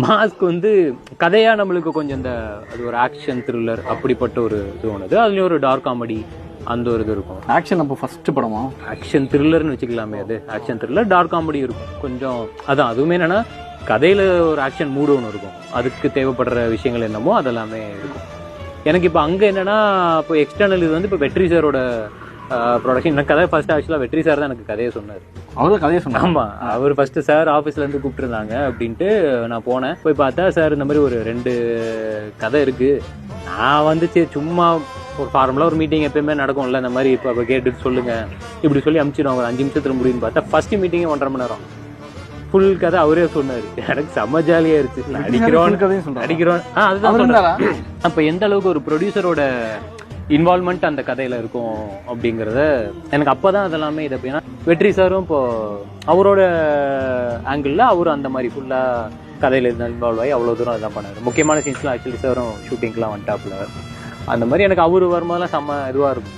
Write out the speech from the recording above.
Mask வந்து கதையா நம்மளுக்கு கொஞ்சம் இந்த அது ஒரு ஆக்ஷன் த்ரில்லர் அப்படிப்பட்ட ஒரு இது ஒன்று. அதுலேயும் ஒரு டார்க் காமெடி அந்த ஒரு இது இருக்கும். ஆக்ஷன் அப்போ ஃபர்ஸ்ட் படமா? ஆக்ஷன் த்ரில்லர்னு வச்சுக்கலாமே. அது ஆக்ஷன் த்ரில்லர் டார்க் காமெடி இருக்கும் கொஞ்சம். அதான் அதுவுமே என்னன்னா கதையில் ஒரு ஆக்ஷன் மூடு ஒன்று இருக்கும். அதுக்கு தேவைப்படுற விஷயங்கள் என்னமோ அதெல்லாமே இருக்கும். எனக்கு இப்போ அங்கே என்னன்னா இப்போ எக்ஸ்டர்னல் இது வந்து இப்போ வெற்றி சாரோட ப்ரொடக்ஷன். எனக்கு கதை ஃபர்ஸ்ட் ஆக்சுவலாக வெற்றி சார் தான் எனக்கு கதையை சொன்னார். அவர் கதையை சொன்னார். ஆமாம், அவர் ஃபர்ஸ்ட்டு சார் ஆஃபீஸ்லேருந்து கூப்பிட்டுருந்தாங்க அப்படின்ட்டு நான் போனேன். போய் பார்த்தா சார் இந்த மாதிரி ஒரு 2 கதை இருக்குது. நான் வந்து சரி சும்மா ஒரு ஃபார்மலாக ஒரு மீட்டிங் எப்பயுமே நடக்கும்ல, இந்த மாதிரி இப்போ கேட்டுட்டு சொல்லுங்கள் இப்படி சொல்லி அனுப்பிச்சிடுவாங்க. ஒரு 5 நிமிஷத்துல முடியும்னு பார்த்தா ஃபர்ஸ்ட் மீட்டிங்கே 1.5 மணி நேரம் ஃபுல் கதை அவரே சொன்னார். எனக்கு செம்ம ஜாலியாக இருந்துச்சு. அடிக்கிறோம் அதுதான் சொல்கிறேன். அப்போ எந்த அளவுக்கு ஒரு ப்ரொடியூசரோட இன்வால்மெண்ட் அந்த கதையில் இருக்கும் அப்படிங்கிறத எனக்கு அப்போ தான் அதெல்லாமே இதை. ஏன்னா வெற்றி சாரும் இப்போ அவரோட ஆங்கிளில் அவர் அந்த மாதிரி ஃபுல்லாக கதையில் இன்வால்வ் ஆகி அவ்வளோ தூரம் அதான் பண்ணார். முக்கியமான சீன்ஸ்லாம் ஆக்சுவலி சாரும் ஷூட்டிங்லாம் வந்துட்டாப்புல. அந்த மாதிரி எனக்கு அவர் வரும்போதெல்லாம் செம்ம இதுவாக இருக்கும்.